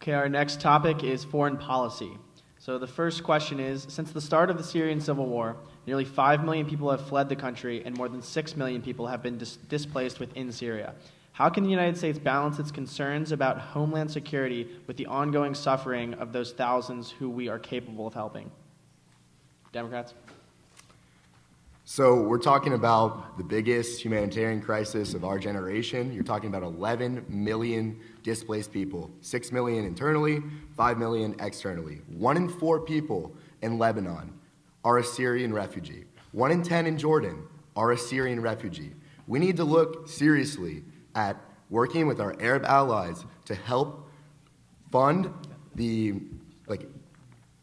Okay, our next topic is foreign policy. So the first question is, since the start of the Syrian civil war, nearly 5 million people have fled the country and more than 6 million people have been displaced within Syria. How can the United States balance its concerns about homeland security with the ongoing suffering of those thousands who we are capable of helping? Democrats? So we're talking about the biggest humanitarian crisis of our generation. You're talking about 11 million displaced people, 6 million internally, 5 million externally. 1 in 4 people in Lebanon are a Syrian refugee. 1 in 10 in Jordan are a Syrian refugee. We need to look seriously at working with our Arab allies to help fund the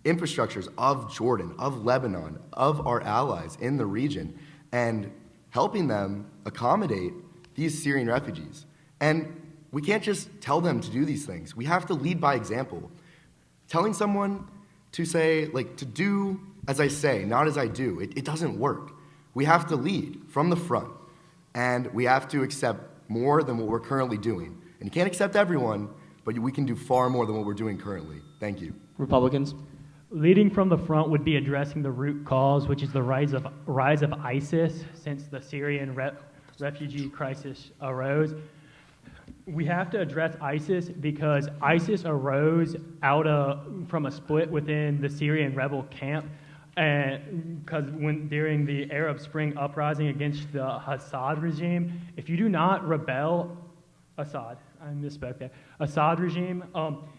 infrastructures of Jordan, of Lebanon, of our allies in the region, and helping them accommodate these Syrian refugees. And we can't just tell them to do these things. We have to lead by example. Telling someone to say, to do as I say, not as I do, it doesn't work. We have to lead from the front, and we have to accept more than what we're currently doing. And you can't accept everyone, but we can do far more than what we're doing currently. Thank you. Republicans? Leading from the front would be addressing the root cause, which is the rise of ISIS since the Syrian refugee crisis arose. We have to address ISIS because ISIS arose from a split within the Syrian rebel camp, and because during the Arab Spring uprising against the Assad regime, if you do not rebel, Assad regime,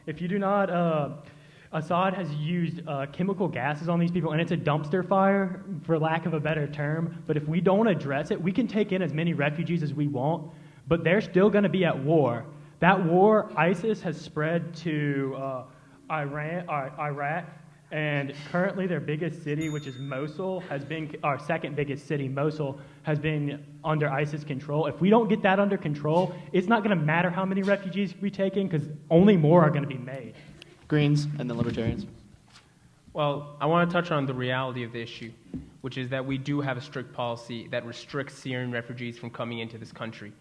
if you do not. Assad has used chemical gases on these people, and it's a dumpster fire, for lack of a better term. But if we don't address it, we can take in as many refugees as we want, but they're still going to be at war. That war, ISIS has spread to Iraq, and currently their biggest city, which is Mosul, has been our second biggest city. Mosul has been under ISIS control. If we don't get that under control, it's not going to matter how many refugees we take in, because only more are going to be made. Greens and then Libertarians. Well, I want to touch on the reality of the issue, which is that we do have a strict policy that restricts Syrian refugees from coming into this country.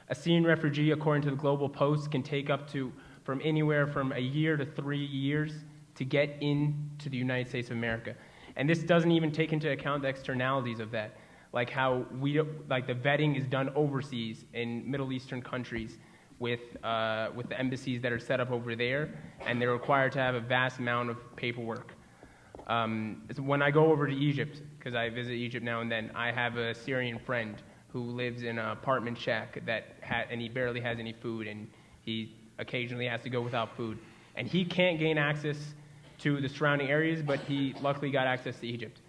A Syrian refugee, according to the Global Post, can take up to from anywhere from a year to 3 years to get into the United States of America. And this doesn't even take into account the externalities of that, like how the vetting is done overseas in Middle Eastern countries, with the embassies that are set up over there, and they're required to have a vast amount of paperwork. When I go over to Egypt, because I visit Egypt now and then, I have a Syrian friend who lives in an apartment shack and he barely has any food, and he occasionally has to go without food. And he can't gain access to the surrounding areas, but he luckily got access to Egypt.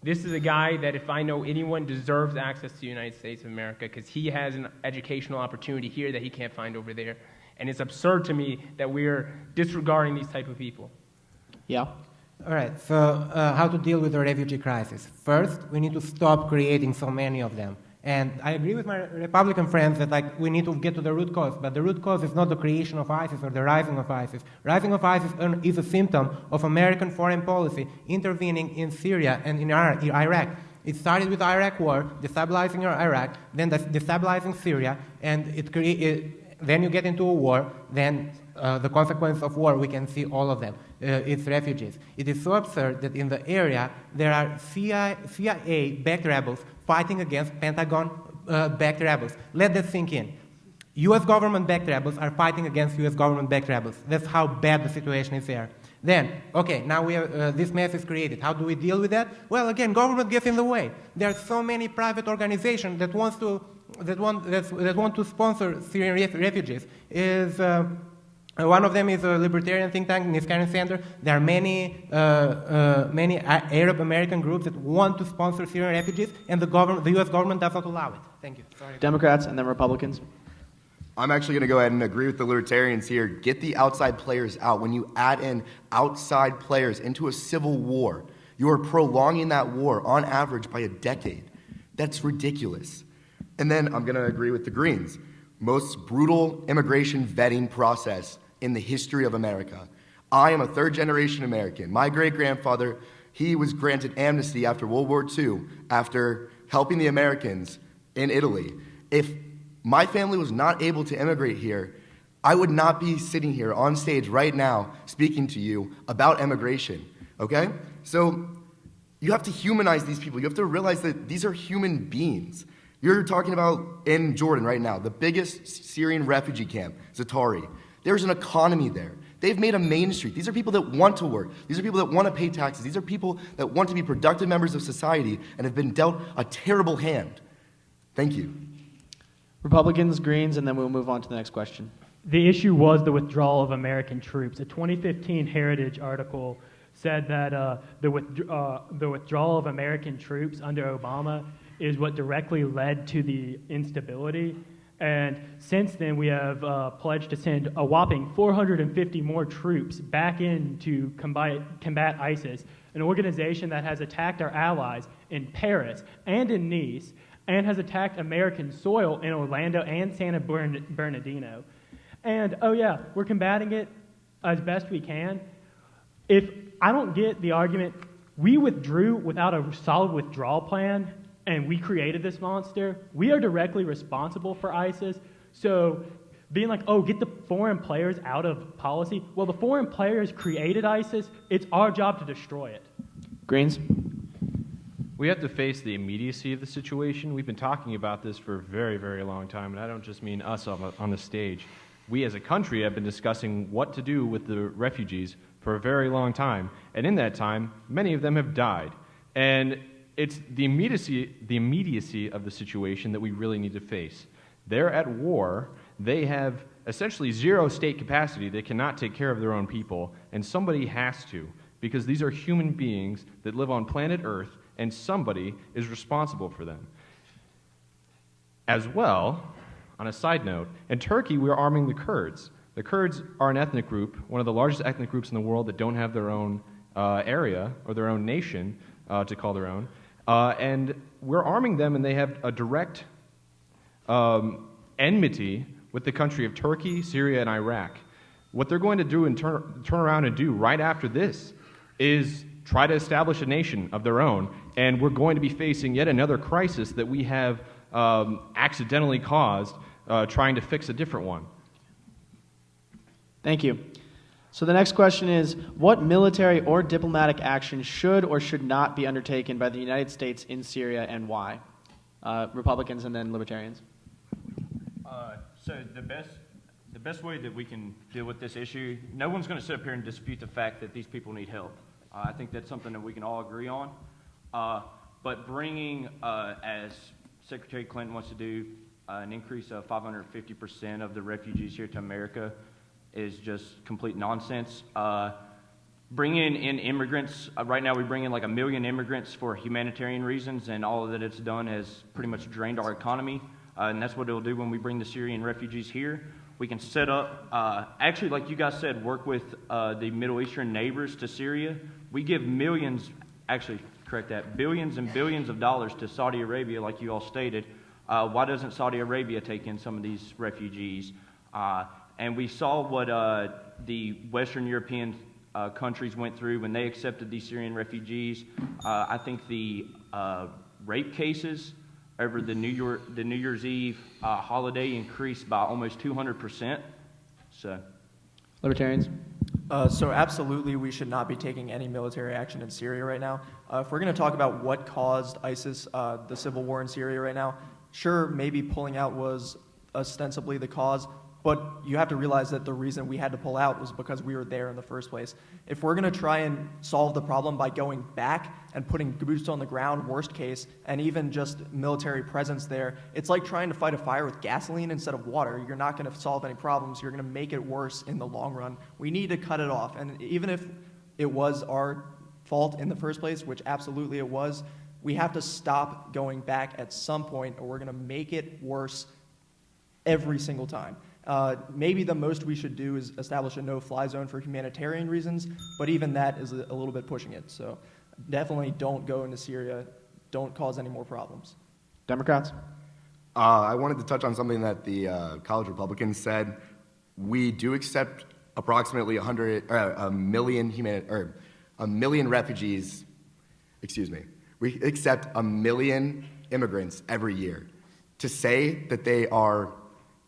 This is a guy that, if I know anyone, deserves access to the United States of America, because he has an educational opportunity here that he can't find over there. And it's absurd to me that we're disregarding these type of people. Yeah. All right, so how to deal with the refugee crisis? First, we need to stop creating so many of them. And I agree with my Republican friends that we need to get to the root cause, but the root cause is not the creation of ISIS or the rising of ISIS. Rising of ISIS is a symptom of American foreign policy intervening in Syria and in Iraq. It started with the Iraq war, destabilizing Iraq, then destabilizing Syria, and then you get into a war, then the consequence of war, we can see all of them. It's refugees. It is so absurd that in the area there are CIA-backed rebels fighting against Pentagon-backed rebels. Let that sink in. U.S. government-backed rebels are fighting against U.S. government-backed rebels. That's how bad the situation is there. Then, okay, now we have, this mess is created. How do we deal with that? Well, again, government gets in the way. There are so many private organizations that want to sponsor Syrian refugees. One of them is a libertarian think tank, Niskanen Center. There are many Arab American groups that want to sponsor Syrian refugees, and the U.S. government does not allow it. Thank you. Sorry. Democrats and then Republicans. I'm actually going to go ahead and agree with the libertarians here. Get the outside players out. When you add in outside players into a civil war, you are prolonging that war on average by a decade. That's ridiculous. And then I'm going to agree with the Greens. Most brutal immigration vetting process in the history of America. I am a third-generation American. My great-grandfather, he was granted amnesty after World War II, after helping the Americans in Italy. If my family was not able to immigrate here, I would not be sitting here on stage right now speaking to you about immigration, okay? So you have to humanize these people. You have to realize that these are human beings. You're talking about in Jordan right now, the biggest Syrian refugee camp, Zatari. There's an economy there. They've made a main street. These are people that want to work. These are people that want to pay taxes. These are people that want to be productive members of society and have been dealt a terrible hand. Thank you. Republicans, Greens, and then we'll move on to the next question. The issue was the withdrawal of American troops. A 2015 Heritage article said that the withdrawal of American troops under Obama is what directly led to the instability. And since then, we have pledged to send a whopping 450 more troops back in to combat ISIS, an organization that has attacked our allies in Paris and in Nice, and has attacked American soil in Orlando and San Bernardino. And, oh yeah, we're combating it as best we can. If I don't get the argument, we withdrew without a solid withdrawal plan, and we created this monster. We are directly responsible for ISIS. So being like, oh, get the foreign players out of policy. Well, the foreign players created ISIS. It's our job to destroy it. Greens? We have to face the immediacy of the situation. We've been talking about this for a very, very long time, and I don't just mean us on the stage. We as a country have been discussing what to do with the refugees for a very long time, and in that time, many of them have died. And it's the immediacy of the situation that we really need to face. They're at war. They have essentially zero state capacity. They cannot take care of their own people, and somebody has to, because these are human beings that live on planet Earth, and somebody is responsible for them. As well, on a side note, in Turkey, we're arming the Kurds. The Kurds are an ethnic group, one of the largest ethnic groups in the world that don't have their own area or their own nation to call their own. And we're arming them, and they have a direct enmity with the country of Turkey, Syria, and Iraq. What they're going to do and turn around and do right after this is try to establish a nation of their own, and we're going to be facing yet another crisis that we have accidentally caused trying to fix a different one. Thank you. So the next question is, what military or diplomatic action should or should not be undertaken by the United States in Syria, and why? Republicans and then Libertarians. So the best way that we can deal with this issue, no one's going to sit up here and dispute the fact that these people need help. I think that's something that we can all agree on. But bringing, as Secretary Clinton wants to do, an increase of 550% of the refugees here to America is just complete nonsense. Bringing in immigrants, right now we bring in like 1 million immigrants for humanitarian reasons, and all that it's done has pretty much drained our economy, and that's what it'll do when we bring the Syrian refugees here. We can set up, actually like you guys said, work with the Middle Eastern neighbors to Syria. We give millions, actually correct that, billions and billions of dollars to Saudi Arabia like you all stated. Why doesn't Saudi Arabia take in some of these refugees? And we saw what the Western European countries went through when they accepted these Syrian refugees. I think the rape cases over the New Year's Eve holiday increased by almost 200%. So, Libertarians? So absolutely, we should not be taking any military action in Syria right now. If we're going to talk about what caused ISIS, the civil war in Syria right now, sure, maybe pulling out was ostensibly the cause, but you have to realize that the reason we had to pull out was because we were there in the first place. If we're going to try and solve the problem by going back and putting boots on the ground, worst case, and even just military presence there, it's like trying to fight a fire with gasoline instead of water. You're not going to solve any problems. You're going to make it worse in the long run. We need to cut it off. And even if it was our fault in the first place, which absolutely it was, we have to stop going back at some point, or we're going to make it worse every single time. Maybe the most we should do is establish a no-fly zone for humanitarian reasons, but even that is a little bit pushing it. So definitely don't go into Syria. Don't cause any more problems. Democrats? I wanted to touch on something that the college Republicans said. We do accept approximately a million refugees. Excuse me. We accept 1 million immigrants every year. To say that they are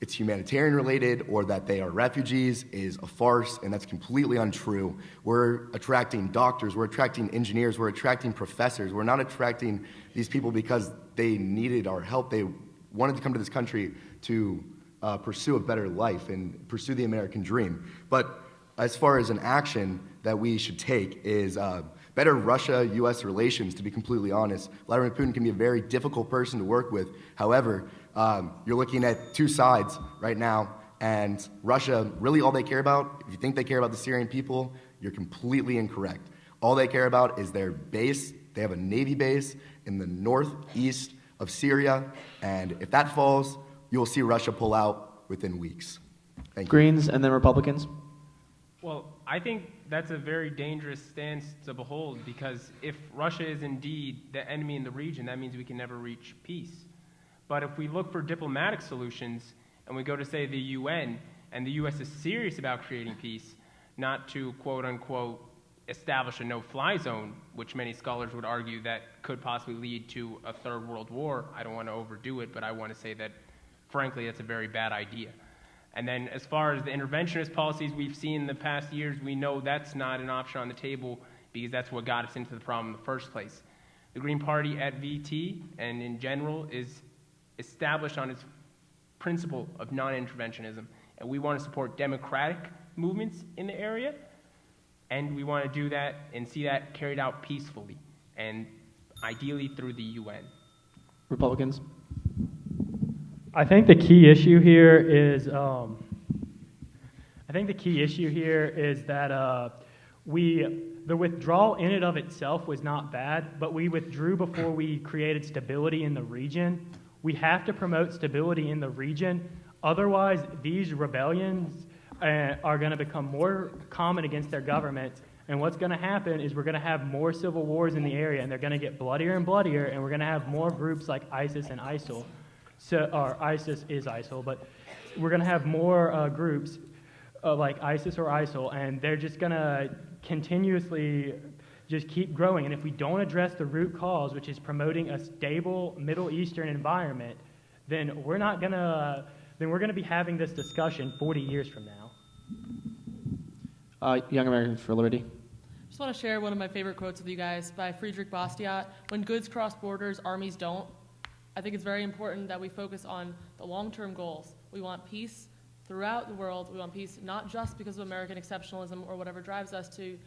it's humanitarian related or that they are refugees is a farce, and that's completely untrue. We're attracting doctors, we're attracting engineers, we're attracting professors. We're not attracting these people because they needed our help. They wanted to come to this country to pursue a better life and pursue the American dream. But as far as an action that we should take is better Russia-U.S. relations, to be completely honest. Vladimir Putin can be a very difficult person to work with. However, you're looking at two sides right now, and Russia, really all they care about, if you think they care about the Syrian people, you're completely incorrect. All they care about is their base. They have a Navy base in the northeast of Syria, and if that falls, you'll see Russia pull out within weeks. Thank you. Greens and then Republicans. Well, I think that's a very dangerous stance to behold, because if Russia is indeed the enemy in the region, that means we can never reach peace. But if we look for diplomatic solutions and we go to, say, the UN, and the U.S. is serious about creating peace, not to, quote unquote, establish a no-fly zone, which many scholars would argue that could possibly lead to a third world war. I don't want to overdo it, but I want to say that, frankly, that's a very bad idea. And then as far as the interventionist policies we've seen in the past years, we know that's not an option on the table because that's what got us into the problem in the first place. The Green Party at VT and in general is established on its principle of non-interventionism, and we want to support democratic movements in the area, and we want to do that and see that carried out peacefully, and ideally through the UN. Republicans. I think the key issue here is that the withdrawal in and of itself was not bad, but we withdrew before we created stability in the region. We have to promote stability in the region. Otherwise, these rebellions are going to become more common against their government. And what's going to happen is we're going to have more civil wars in the area, and they're going to get bloodier and bloodier, and we're going to have more groups like ISIS and ISIL. Or ISIS is ISIL, but we're going to have more groups like ISIS or ISIL, and they're just going to continuously just keep growing. And if we don't address the root cause, which is promoting a stable Middle Eastern environment, then we're going to be having this discussion 40 years from now. Young Americans for Liberty. I just want to share one of my favorite quotes with you guys by Friedrich Bastiat. When goods cross borders, armies don't. I think it's very important that we focus on the long-term goals. We want peace throughout the world. We want peace not just because of American exceptionalism or whatever drives us to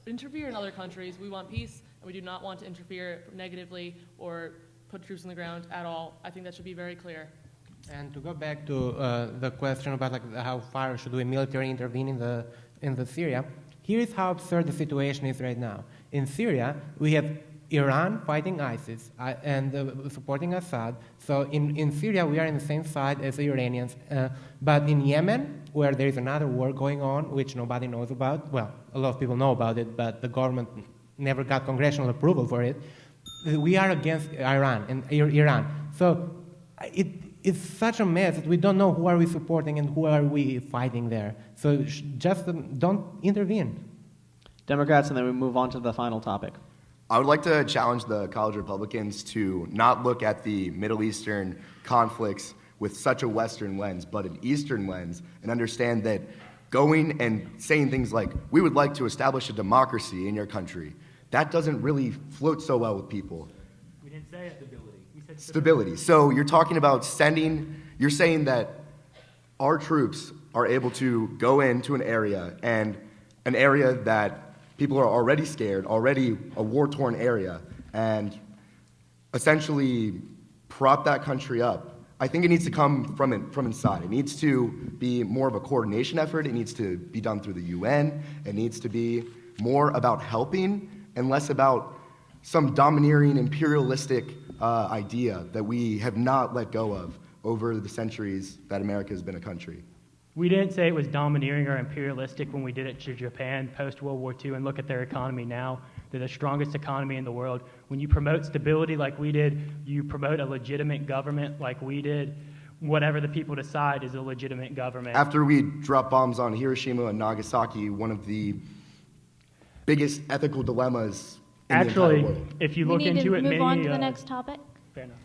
interfere in other countries. We want peace, and we do not want to interfere negatively or put troops on the ground at all. I think that should be very clear. And to go back to the question about how far should we military intervene in the Syria, here is how absurd the situation is right now. In Syria, we have Iran fighting ISIS and supporting Assad. So in Syria, we are in the same side as the Iranians. But in Yemen, where there is another war going on, which nobody knows about, well, a lot of people know about it, but the government never got congressional approval for it, we are against Iran and Iran. So it's such a mess that we don't know who are we supporting and who are we fighting there. So just don't intervene. Democrats, and then we move on to the final topic. I would like to challenge the college Republicans to not look at the Middle Eastern conflicts with such a Western lens, but an Eastern lens, and understand that going and saying things like, we would like to establish a democracy in your country, that doesn't really float so well with people. We didn't say stability. We said Stability. So you're talking about you're saying that our troops are able to go into an area that people are already scared, already a war-torn area, and essentially prop that country up. I think it needs to come from inside. It needs to be more of a coordination effort. It needs to be done through the UN. It needs to be more about helping and less about some domineering imperialistic idea that we have not let go of over the centuries that America has been a country. We didn't say it was domineering or imperialistic when we did it to Japan post-World War II, and look at their economy now. They're the strongest economy in the world. When you promote stability like we did, you promote a legitimate government like we did, whatever the people decide is a legitimate government. After we dropped bombs on Hiroshima and Nagasaki, one of the biggest ethical dilemmas in the entire world. If you look into it, move on to the next topic. Fair enough.